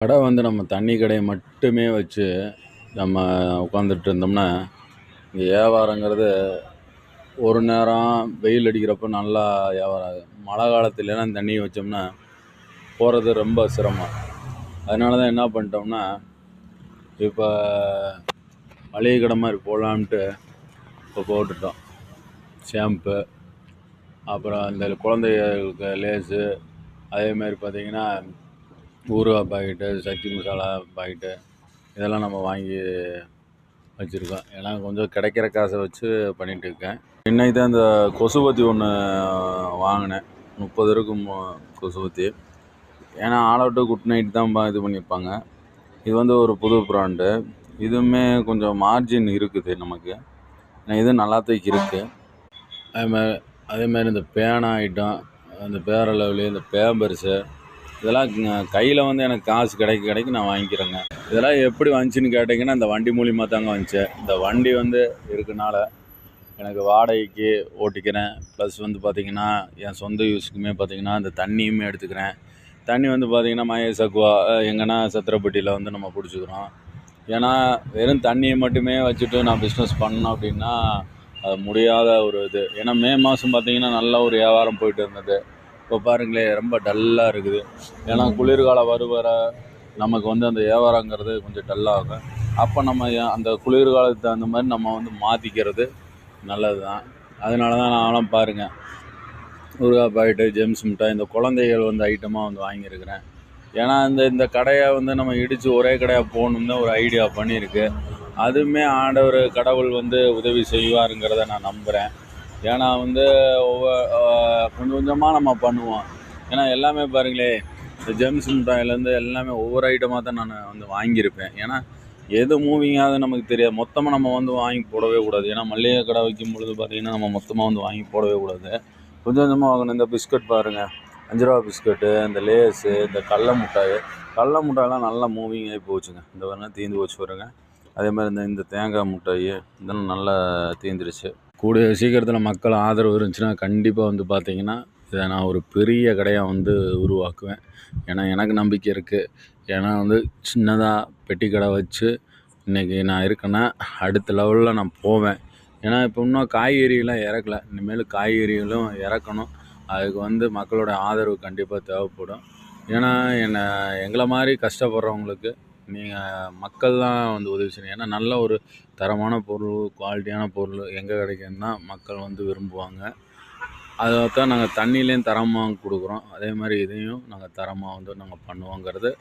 கடை வந்து நம்ம தண்ணி கடைய மட்டுமே வச்சு நம்ம உட்காந்துட்டு இருந்தோம்னா, இங்க வியாபாரங்கிறது ஒரு நேரம் வெயில் அடிக்கிறப்ப நல்லா வியாபாரம் ஆகும். மழை காலத்துலலாம் தண்ணிய வச்சோம்னா, போறது ரொம்ப சிரமம். அதனால தான் என்ன பண்ணிட்டோம்னா, இப்ப மளிகை கடை மாரி போடலான்ட்டு இப்போ போட்டுட்டோம். ஷாம்பு, அப்புறம் இந்த குழந்தைகளுக்கு லேஸு, அதேமாரி பார்த்தீங்கன்னா, ஊறுகாய் பாக்கெட்டு, சக்தி மசாலா பாக்கெட்டு இதெல்லாம் நம்ம வாங்கி வச்சுருக்கோம். ஏன்னா கொஞ்சம் கிடைக்கிற காசை வச்சு பண்ணிகிட்டு இருக்கேன். இன்னைக்கு தான் இந்த கொசுவத்தி ஒன்று வாங்கினேன். 30 இருக்கும் கொசுவத்தி. ஏன்னா ஆல் அவுட்டு குட் நைட் தான் இது பண்ணியிருப்பாங்க. இது வந்து ஒரு புது ப்ராண்டு. இதுவுமே கொஞ்சம் மார்ஜின் இருக்குது நமக்கு. இது நல்லாத்தைக்கு இருக்குது. அதேமாதிரி இந்த பேனா ஐட்டம், அந்த பேர் லவ்லி, இந்த பேம்பர்ஸு இதெல்லாம் கையில் வந்து எனக்கு காசு கிடைக்க நான் வாங்கிக்கிறேங்க. இதெல்லாம் எப்படி வந்துச்சுன்னு கேட்டிங்கன்னா, இந்த வண்டி மூலிமா தாங்க வந்துச்சு. இந்த வண்டி வந்து இருக்கனால எனக்கு வாடகைக்கு ஓட்டிக்கிறேன். ப்ளஸ் வந்து பார்த்திங்கன்னா, என் சொந்த யூஸுக்குமே பார்த்திங்கன்னா, இந்த தண்ணியுமே எடுத்துக்கிறேன். தண்ணி வந்து பார்த்திங்கன்னா, மகேஷ் அக்வா எங்கன்னா சத்திரப்பட்டியில் வந்து நம்ம பிடிச்சிக்கிறோம். ஏன்னா வெறும் தண்ணியை மட்டுமே வச்சுட்டு நான் பிஸ்னஸ் பண்ணோம் அப்படின்னா அது முடியாத ஒரு இது. ஏன்னா மே மாதம் பார்த்திங்கன்னா நல்ல ஒரு வியாபாரம் போயிட்டு இருந்தது. இப்போ பாருங்களேன் ரொம்ப டல்லாக இருக்குது. ஏன்னா குளிர்காலம் வர நமக்கு வந்து அந்த வியாபாரங்கிறது கொஞ்சம் டல்லாகும். அப்போ நம்ம அந்த குளிர்காலத்துக்கு தகுந்த மாதிரி நம்ம வந்து மாற்றிக்கிறது நல்லது தான். அதனால தான் நான்லாம் பாருங்கள், ஊறுகாய் பாக்கெட்டு, ஜெம்ஸ் மிட்டாய், இந்த குழந்தைகள் வந்து ஐட்டமாக வந்து வாங்கியிருக்கிறேன். ஏன்னா இந்த கடையை வந்து நம்ம இடித்து ஒரே கடையாக போகணுன்னு தான் ஒரு ஐடியா பண்ணியிருக்கு. அதுவுமே ஆண்டவர் கடவுள் வந்து உதவி செய்வாருங்கிறத நான் நம்புகிறேன். ஏன்னா வந்து கொஞ்சம் கொஞ்சமாக நம்ம பண்ணுவோம். ஏன்னா எல்லாமே பாருங்களேன், இந்த ஜெம்ஸ் மிட்டாயிலேருந்து எல்லாமே ஒவ்வொரு ஐட்டமாக தான் நான் வந்து வாங்கியிருப்பேன். ஏன்னா எது மூவிங்காவது நமக்கு தெரியாது. மொத்தமாக நம்ம வந்து வாங்கி போடவே கூடாது. ஏன்னா மளிகை கடை வைக்கும் பொழுது பார்த்திங்கன்னா நம்ம மொத்தமாக வந்து வாங்கி போடவே கூடாது. கொஞ்சம் கொஞ்சமாக வாங்கணும். இந்த பிஸ்கட் பாருங்கள், 5 ரூபா பிஸ்கட்டு, இந்த லேஸு, இந்த கடல மிட்டாயெல்லாம் நல்லா மூவிங் ஆகி போச்சுங்க. இந்த வரலாம் தீர்ந்து போச்சு பாருங்கள். அதே மாதிரி இந்த தேங்காய் மிட்டாய் இதெல்லாம் நல்லா தீர்ந்துருச்சு. கூடிய சீக்கிரத்தில் மக்கள் ஆதரவு இருந்துச்சுன்னா கண்டிப்பாக வந்து பார்த்திங்கன்னா, இதை நான் ஒரு பெரிய கடையாக வந்து உருவாக்குவேன். ஏன்னா எனக்கு நம்பிக்கை இருக்குது. ஏன்னா வந்து சின்னதாக பெட்டி கடை வச்சு இன்றைக்கி நான் இருக்கேன்னா அடுத்த லெவலில் நான் போவேன். ஏன்னா இப்போ இன்னும் காய்கறியெல்லாம் இறக்கல. இனிமேல் காய்கறிகளும் இறக்கணும். அதுக்கு வந்து மக்களோட ஆதரவு கண்டிப்பாக தேவைப்படும். ஏன்னா எங்களை மாதிரி கஷ்டப்படுறவங்களுக்கு நீங்கள் மக்கள் தான் வந்து உதவி செய்யணும். ஏன்னா நல்ல ஒரு தரமான பொருள், குவாலிட்டியான பொருள் எங்கே கிடைக்குதுன்னா மக்கள் வந்து விரும்புவாங்க. அதை தான் நாங்கள் தண்ணியிலையும் தரமாக கொடுக்குறோம். அதே மாதிரி இதையும் நாங்கள் தரமாக வந்து நாங்கள் பண்ணுவோங்கிறது